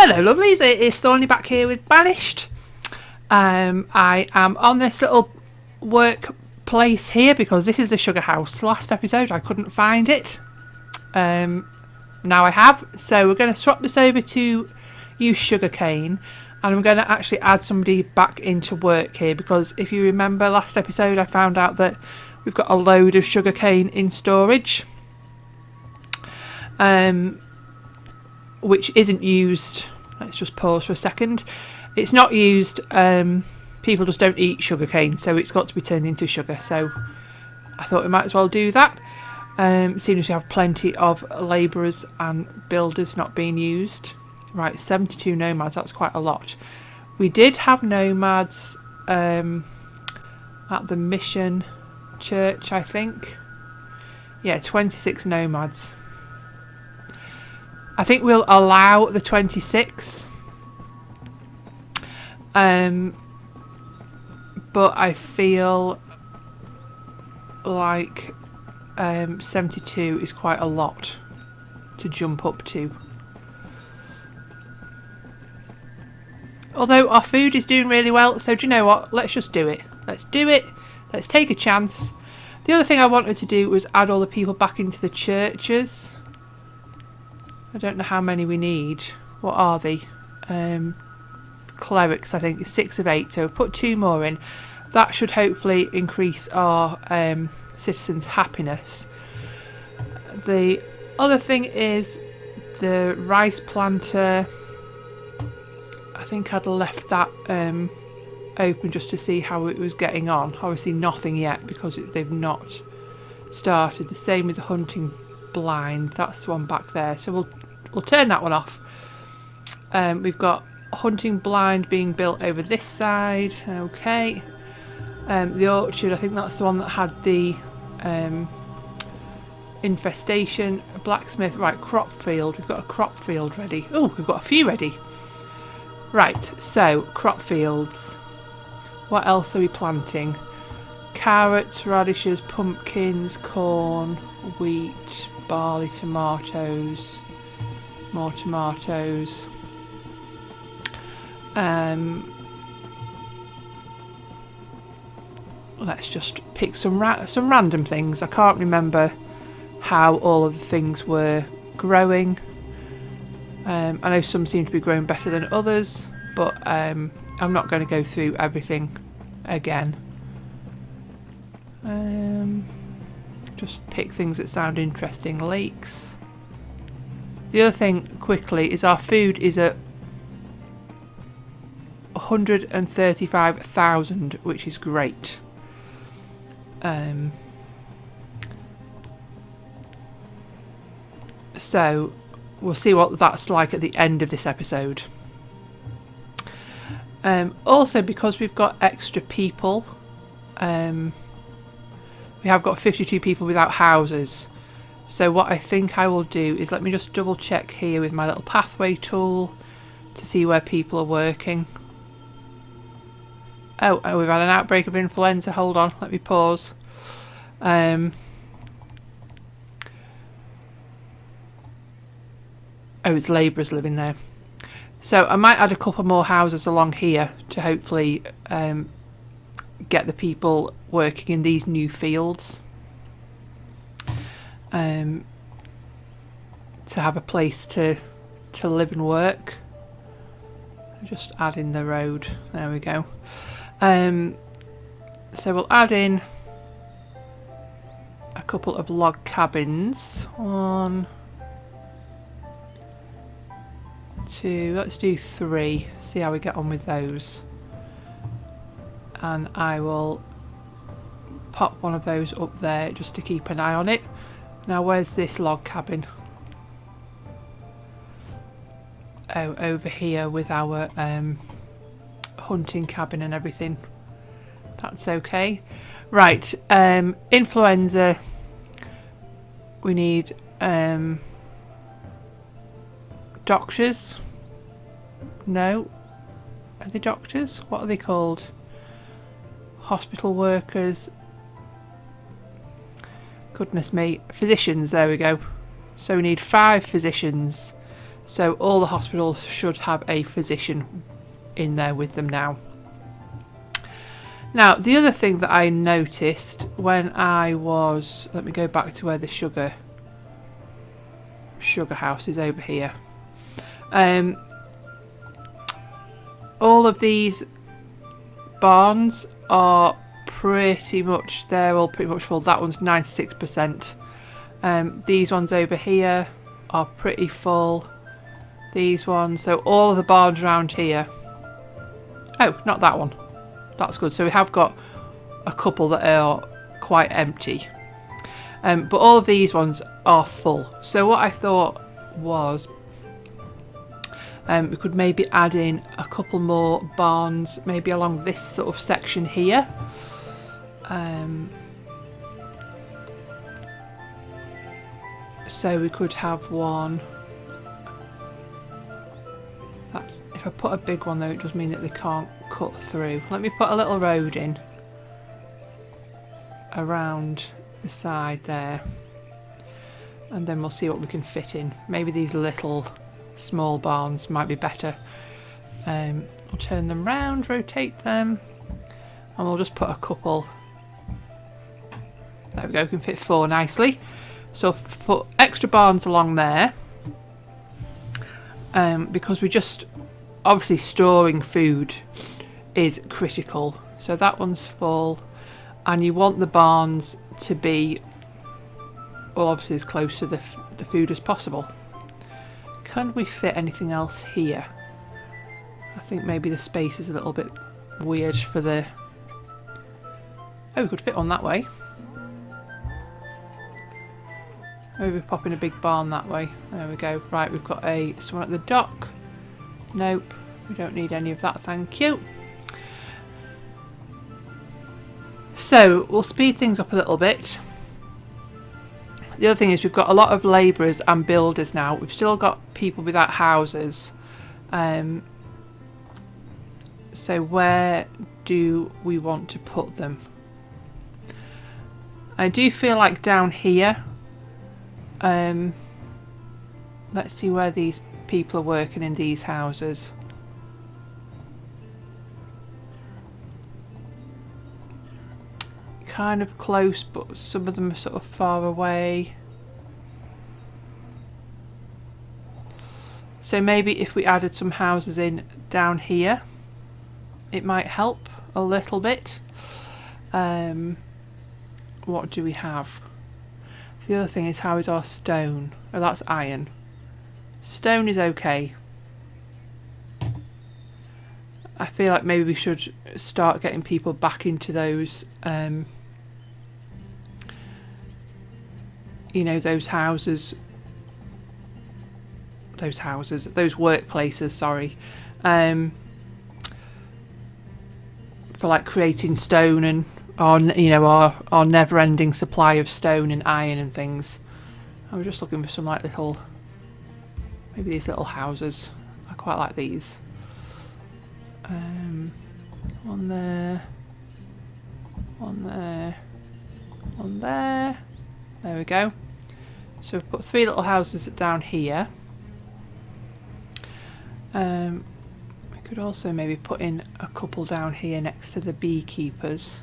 Hello lovelies, it's Thorny back here with Banished. I am on this little workplace here because this is the sugar house. Last episode I couldn't find it. Now I have, so we're going to swap this over to use sugarcane, and I'm going to actually add somebody back into work here because if you remember last episode I found out that we've got a load of sugarcane in storage. Which isn't used. Let's just pause for a second. It's not used. People just don't eat sugarcane, so it's got to be turned into sugar. So I thought we might as well do that. Seeing as we have plenty of labourers and builders not being used. Right, 72 nomads, that's quite a lot. We did have nomads at the mission church, I think. Yeah, 26 nomads. I think we'll allow the 26. But I feel like 72 is quite a lot to jump up to. Although our food is doing really well, so do you know what? Let's just do it. Let's do it. Let's take a chance. The other thing I wanted to do was add all the people back into the churches. I don't know how many we need. What are they? Clerics, I think, 6 of 8. So we'll put 2 more in. That should hopefully increase our citizens' happiness. The other thing is the rice planter. I think I'd left that open just to see how it was getting on. Obviously nothing yet because they've not started. The same with the hunting blind. That's the one back there, so we'll turn that one off. We've got hunting blind being built over this side. Okay. The orchard, I think that's the one that had the infestation. Blacksmith, right. Crop field, we've got a crop field ready. Oh, we've got a few ready. Right, so crop fields. What else are we planting? Carrots, radishes, pumpkins, corn, wheat, barley, tomatoes, more tomatoes. Let's just pick some random things. I can't remember how all of the things were growing. I know some seem to be growing better than others, but I'm not going to go through everything again. Just pick things that sound interesting. Lakes. The other thing quickly is our food is at 135,000, which is great. So we'll see what that's like at the end of this episode. Also, because we've got extra people, we have got 52 people without houses. So what I think I will do is let me just double check here with my little pathway tool to see where people are working. Oh, we've had an outbreak of influenza. Hold on, let me pause. Oh, it's labourers living there. So I might add a couple more houses along here to hopefully get the people working in these new fields. To have a place to live and work. Just add in the road. There we go. So we'll add in a couple of log cabins. 1, 2, let's do 3. See how we get on with those. And I will pop one of those up there just to keep an eye on it. Now where's this log cabin? Oh, over here with our hunting cabin and everything. That's okay. Right, influenza. We need doctors. No. Are they doctors? What are they called? Hospital workers. Goodness me. Physicians, there we go. So we need 5 physicians So all the hospitals should have a physician in there with them now. Now, the other thing that I noticed when I was, let me go back to where the sugar house is over here. All of these barns are they're all pretty much full. That one's 96%. These ones over here are pretty full. These ones, so all of the barns around here. Oh, not that one. That's good. So we have got a couple that are quite empty. But all of these ones are full. So what I thought was we could maybe add in a couple more barns, maybe along this sort of section here. So we could have one. If I put a big one though, it does mean that they can't cut through. Let me put a little road in around the side there, and then we'll see what we can fit in. Maybe these little small barns might be better. We'll turn them round, rotate them, and we'll just put a couple. There we go, we can fit 4 nicely. So put extra barns along there, because we just obviously storing food is critical. So that one's full, and you want the barns to be, well, obviously as close to the food as possible. Can we fit anything else here? I think maybe the space is a little bit weird for the... Oh, we could fit one that way. Maybe pop in a big barn that way. There we go. Right, we've got someone at the dock. Nope, we don't need any of that, thank you. So we'll speed things up a little bit. The other thing is we've got a lot of labourers and builders now. We've still got people without houses. So where do we want to put them? I do feel like down here. Let's see where these people are working in these houses. Kind of close, but some of them are sort of far away. So maybe if we added some houses in down here, it might help a little bit. What do we have? The other thing is, how is our stone? Oh, that's iron. Stone is okay. I feel like maybe we should start getting people back into those, you know, those workplaces, sorry, for like creating stone and our never-ending supply of stone and iron and things. I was just looking for some like little, maybe these little houses. I quite like these. One there, one there, one there. There we go. So we've put 3 little houses down here. We could also maybe put in a couple down here next to the beekeepers.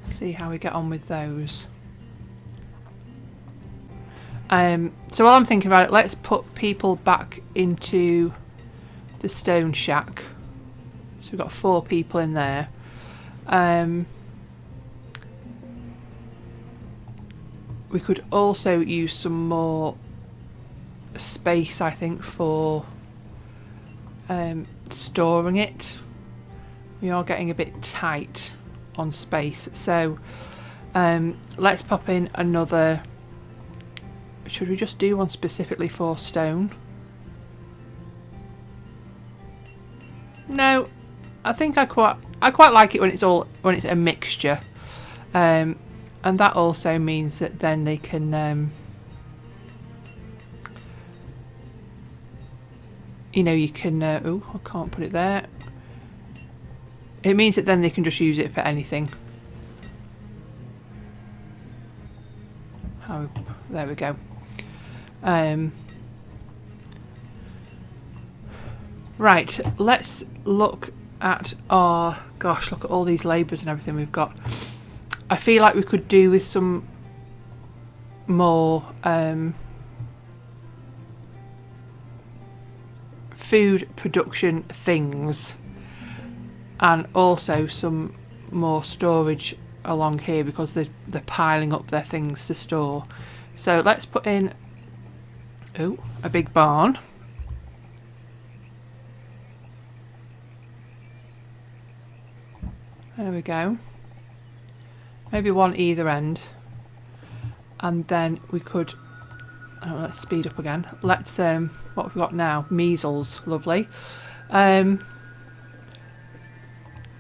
See how we get on with those. So while I'm thinking about it, let's put people back into the stone shack. So we've got 4 people in there. We could also use some more space, I think, for storing it. We are getting a bit tight on space, so let's pop in another. Should we just do one specifically for stone? No, I think I quite like it when it's a mixture, and that also means that then they can you can oh, I can't put it there. It means that then they can just use it for anything. Oh, there we go. Right, let's look at our... Gosh, look at all these labourers and everything we've got. I feel like we could do with some more food production things, and also some more storage along here because they're piling up their things to store. So let's put in a big barn. There we go. Maybe one either end. And then we could... Oh, let's speed up again. Let's... what have we got now? Measles. Lovely.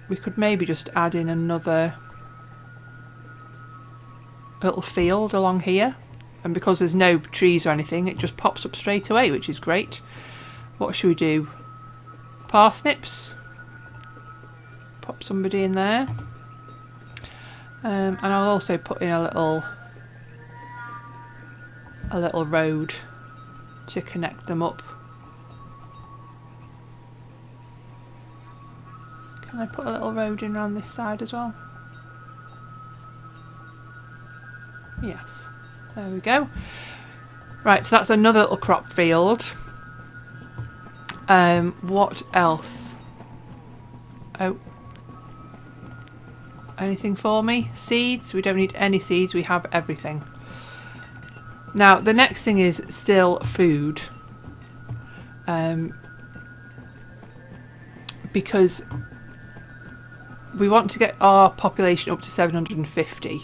We could maybe just add in another little field along here. And because there's no trees or anything, it just pops up straight away, which is great. What should we do? Parsnips. Pop somebody in there. And I'll also put in a little road to connect them up. Can I put a little road in around this side as well? Yes. There we go. Right, so that's another little crop field. What else? Oh. Anything for me? Seeds? We don't need any seeds, we have everything. Now, the next thing is still food. Because we want to get our population up to 750.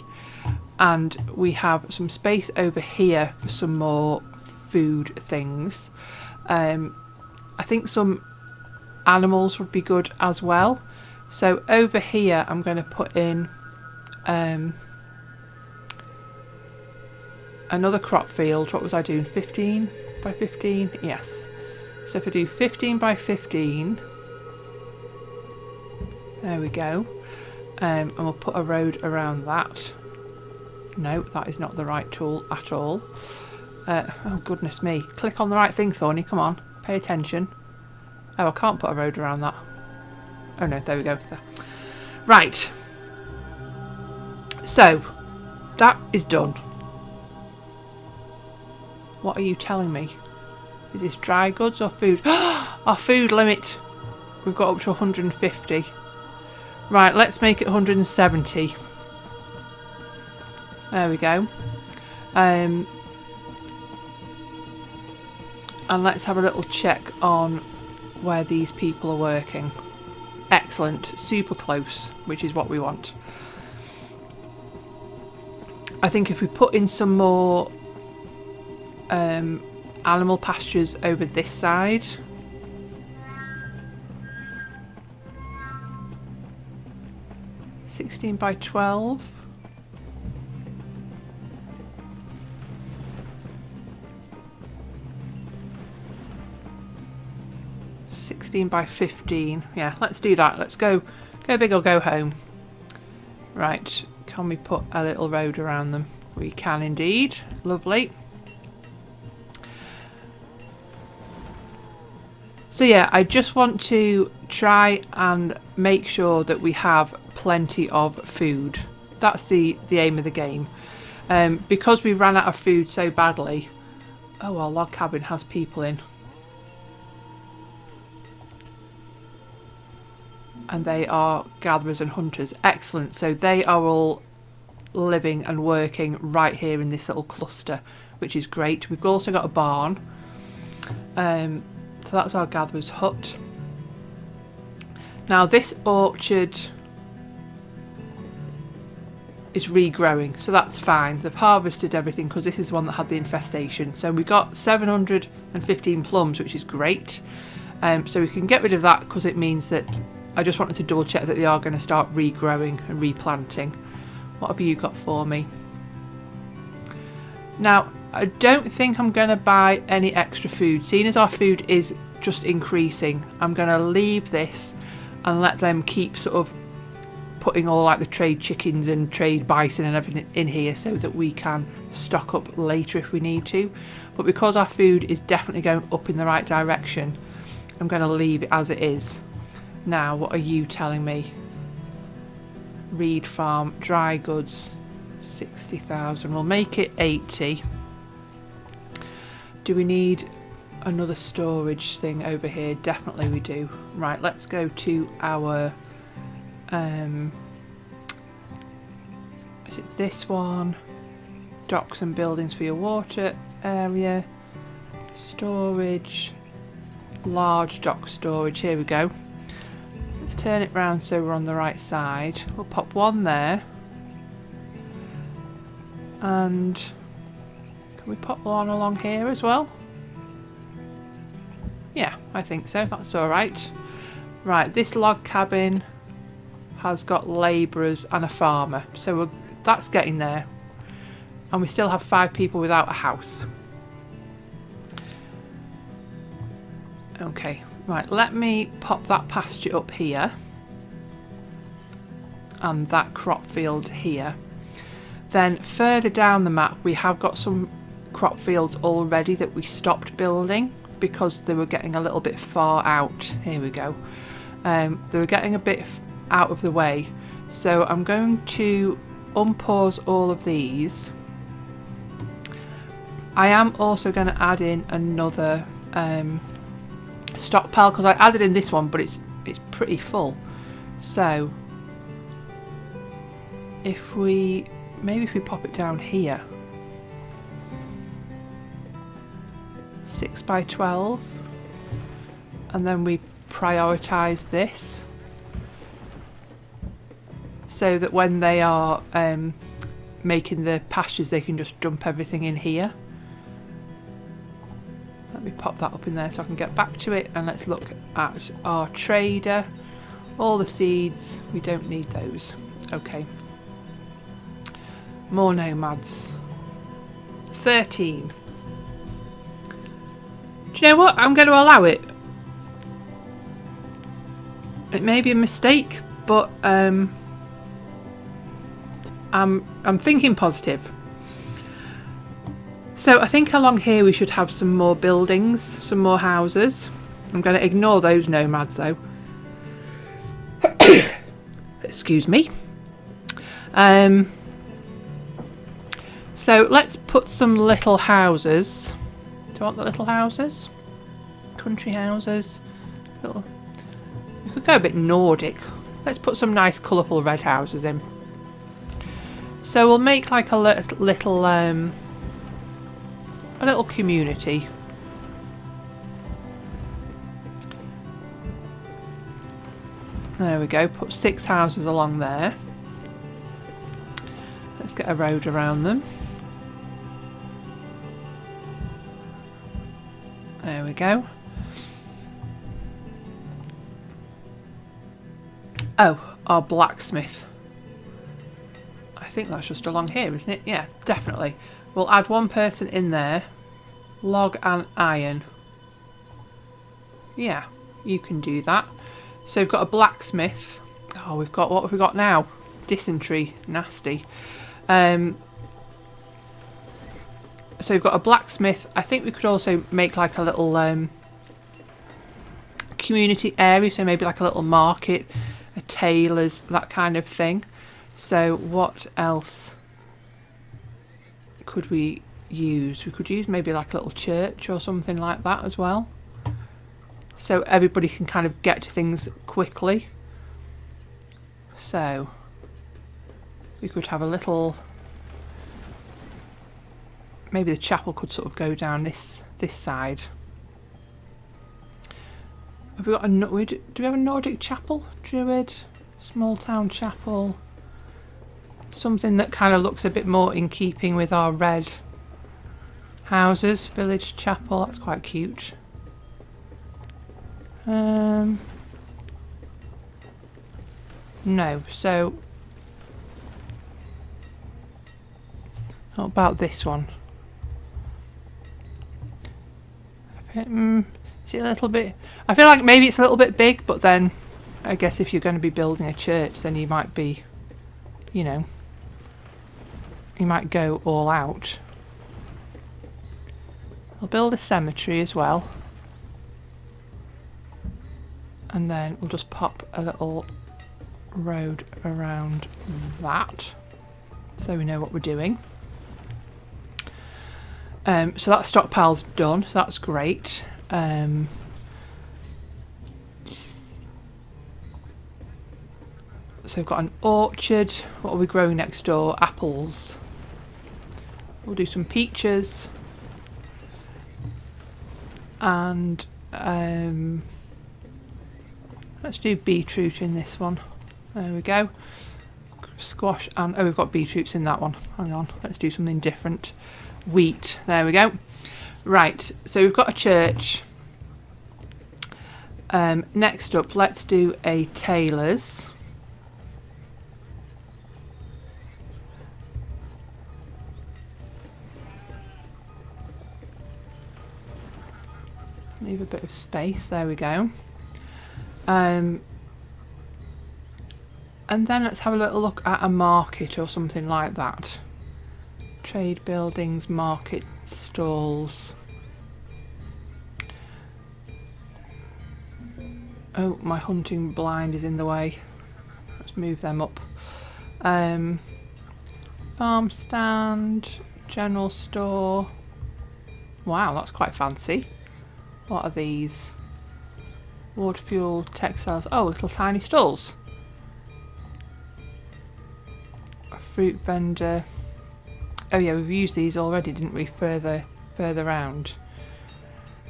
And we have some space over here for some more food things. I think some animals would be good as well. So over here I'm going to put in another crop field. What was I doing? 15 by 15? Yes. So if I do 15 by 15, there we go. And we'll put a road around that. No, that is not the right tool at all. Oh goodness me. Click on the right thing, Thorny. Come on. Pay attention. Oh, I can't put a road around that. Oh no, there we go. There. Right. So, that is done. What are you telling me? Is this dry goods or food? Our food limit. We've got up to 150. Right, let's make it 170. There we go. And let's have a little check on where these people are working. Excellent, super close, which is what we want. I think if we put in some more animal pastures over this side. (16 by 12). By 15. Yeah, let's do that. Let's go big or go home. Right, can we put a little road around them? We can indeed. Lovely. So yeah, I just want to try and make sure that we have plenty of food. That's the aim of the game. Because we ran out of food so badly. Oh, our log cabin has people in. And they are gatherers and hunters. Excellent. So they are all living and working right here in this little cluster, which is great. We've also got a barn. So that's our gatherer's hut. Now this orchard is regrowing, so that's fine. They've harvested everything because this is one that had the infestation. So we got 715 plums, which is great. So we can get rid of that because it means that I just wanted to double check that they are going to start regrowing and replanting. What have you got for me? Now, I don't think I'm going to buy any extra food. Seeing as our food is just increasing, I'm going to leave this and let them keep sort of putting all like the trade chickens and trade bison and everything in here so that we can stock up later if we need to. But because our food is definitely going up in the right direction, I'm going to leave it as it is. Now, what are you telling me? Reed Farm, dry goods, 60,000. We'll make it 80. Do we need another storage thing over here? Definitely we do. Right, let's go to our is it this one? Docks and buildings for your water area. Storage. Large dock storage. Here we go. Let's turn it round so we're on the right side. We'll pop one there. And can we pop one along here as well? Yeah, I think so. That's alright. Right, this log cabin has got labourers and a farmer. So that's getting there. And we still have 5 people without a house. Okay, right, let me pop that pasture up here. And that crop field here. Then further down the map we have got some crop fields already that we stopped building because they were getting a little bit far out. Here we go. They were getting a bit out of the way. So I'm going to unpause all of these. I am also going to add in another stockpile because I added in this one, but it's pretty full. So if we pop it down here, 6 by 12, and then we prioritize this so that when they are making the pastures they can just dump everything in here. Let me pop that up in there so I can get back to it, and let's look at our trader. All the seeds, we don't need those. Okay. More nomads. 13. Do you know what? I'm going to allow it. It may be a mistake, but I'm thinking positive. So I think along here we should have some more buildings, some more houses. I'm going to ignore those nomads though. Excuse me. So let's put some little houses. Do you want the little houses? Country houses. Little. We could go a bit Nordic. Let's put some nice colourful red houses in. So we'll make like a little community. There we go. Put 6 houses along there. Let's get a road around them. There we go. Oh, our blacksmith. I think that's just along here, isn't it? Yeah, definitely. We'll add one person in there. Log and iron. Yeah, you can do that. So we've got a blacksmith. Oh, we've got, what have we got now? Dysentery. Nasty. So we've got a blacksmith. I think we could also make like a little community area. So maybe like a little market, a tailor's, that kind of thing. So what else could we use? We could use maybe like a little church or something like that as well. So everybody can kind of get to things quickly. So we could have a little, maybe the chapel could sort of go down this side. Have we got a, do we have a Nordic chapel? Druid, small town chapel. Something that kind of looks a bit more in keeping with our red houses. Village chapel, that's quite cute. No, so how about this one? Is it a little bit, I feel like maybe it's a little bit big, but then I guess if you're going to be building a church, then you might be, you know, you might go all out. I'll build a cemetery as well. And then we'll just pop a little road around that, so we know what we're doing. So that stockpile's done, so that's great. So we've got an orchard. What are we growing next door? Apples. We'll do some peaches. And let's do beetroot in this one. There we go. Squash and... oh, we've got beetroots in that one. Hang on, let's do something different. Wheat. There we go. Right, so we've got a church. Next up, let's do a tailor's. Leave a bit of space. There we go. And then let's have a little look at a market or something like that. Trade buildings, market stalls. Oh, my hunting blind is in the way. Let's move them up. Farm stand, general store. Wow, that's quite fancy. What are these? Water fuel, textiles. Oh, little tiny stalls. A fruit vendor. Oh yeah, we've used these already, didn't we? Further round.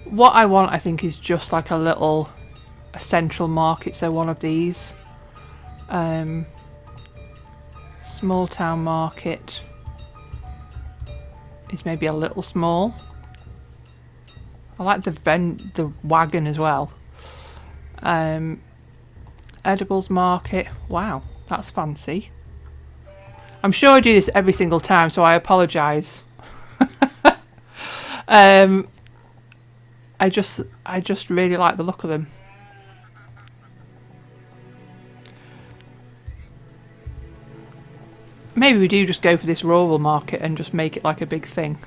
What I want, I think, is just like a central market. So one of these. Small town market is maybe a little small. I like the wagon as well. Edibles market. Wow, that's fancy. I'm sure I do this every single time, so I apologise. I just really like the look of them. Maybe we do just go for this rural market and just make it like a big thing.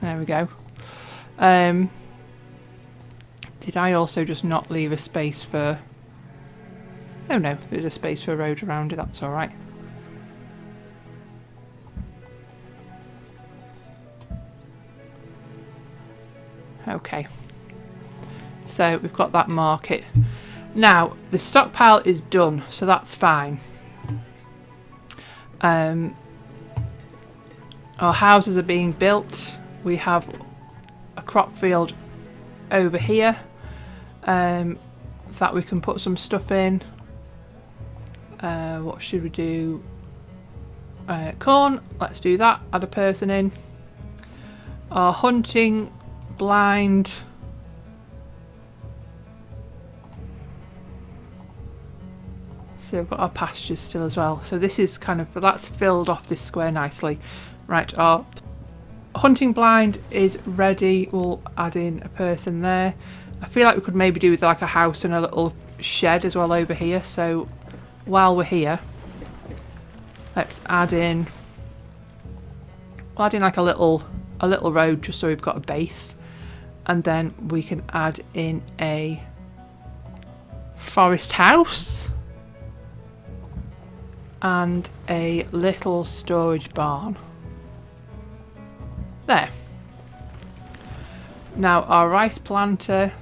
There we go. Did I also just not leave a space for... oh no, there's a space for a road around it, that's alright. Okay. So we've got that market. Now, the stockpile is done, so that's fine. Our houses are being built. We have a crop field over here that we can put some stuff in. What should we do? Corn, let's do that. Add a person in. Our hunting blind. So we've got our pastures still as well. So this is kind of, that's filled off this square nicely. Right, our hunting blind is ready. We'll add in a person there. I feel like we could maybe do with like a house and a little shed as well over here. So while we're here, let's add in, we'll add in like a little road just so we've got a base, and then we can add in a forest house and a little storage barn. There. Now our rice planter,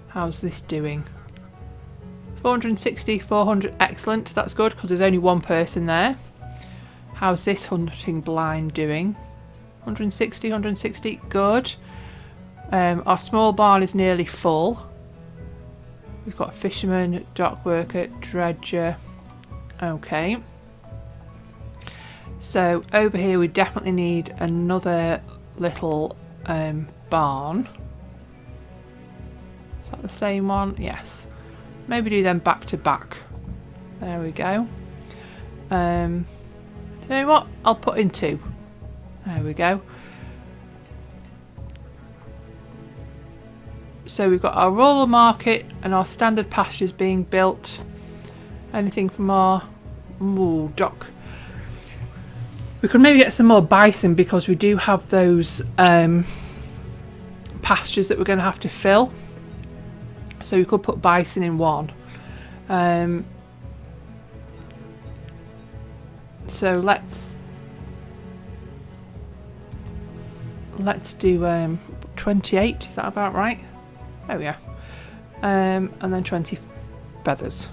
how's this doing? 460, 400, excellent, that's good because there's only one person there. How's this hunting blind doing? 160, 160, good. Our small barn is nearly full. We've got a fisherman, dock worker, dredger. Okay. So over here we definitely need another little barn. Is that the same one? Yes. Maybe do them back to back. There we go. You know what? I'll put in two. There we go. So we've got our rural market and our standard pastures being built. Anything from our dock. We could maybe get some more bison because we do have those pastures that we're going to have to fill. So we could put bison in one. So let's do 28. Is that about right? There we are. And then 20 feathers.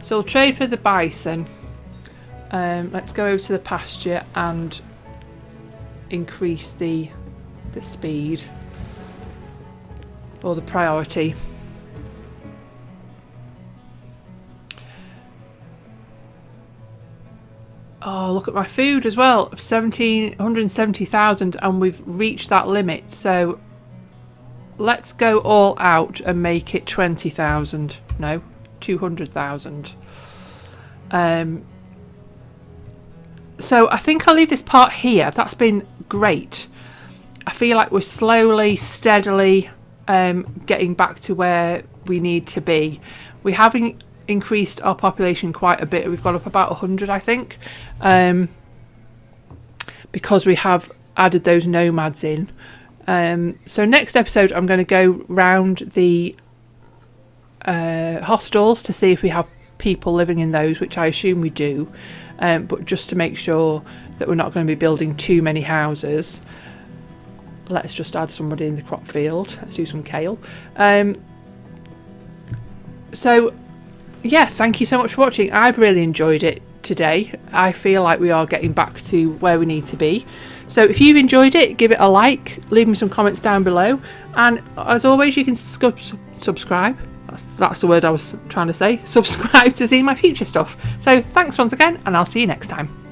So we'll trade for the bison. Let's go over to the pasture and increase the speed or the priority. Oh, look at my food as well, 170,000, and we've reached that limit. So let's go all out and make it 20,000. No, 200,000. So I think I'll leave this part here. That's been great. I feel like we're slowly, steadily getting back to where we need to be. We haven't increased our population quite a bit. We've got up about 100, I think, because we have added those nomads in. So next episode I'm going to go round the hostels to see if we have people living in those, which I assume we do, but just to make sure that we're not going to be building too many houses, let's just add somebody in the crop field. Let's do some kale. So yeah, thank you so much for watching. I've really enjoyed it today. I feel like we are getting back to where we need to be. So if you've enjoyed it, give it a like, leave me some comments down below, and as always you can subscribe. That's the word I was trying to say. Subscribe to see my future stuff. So thanks once again, and I'll see you next time.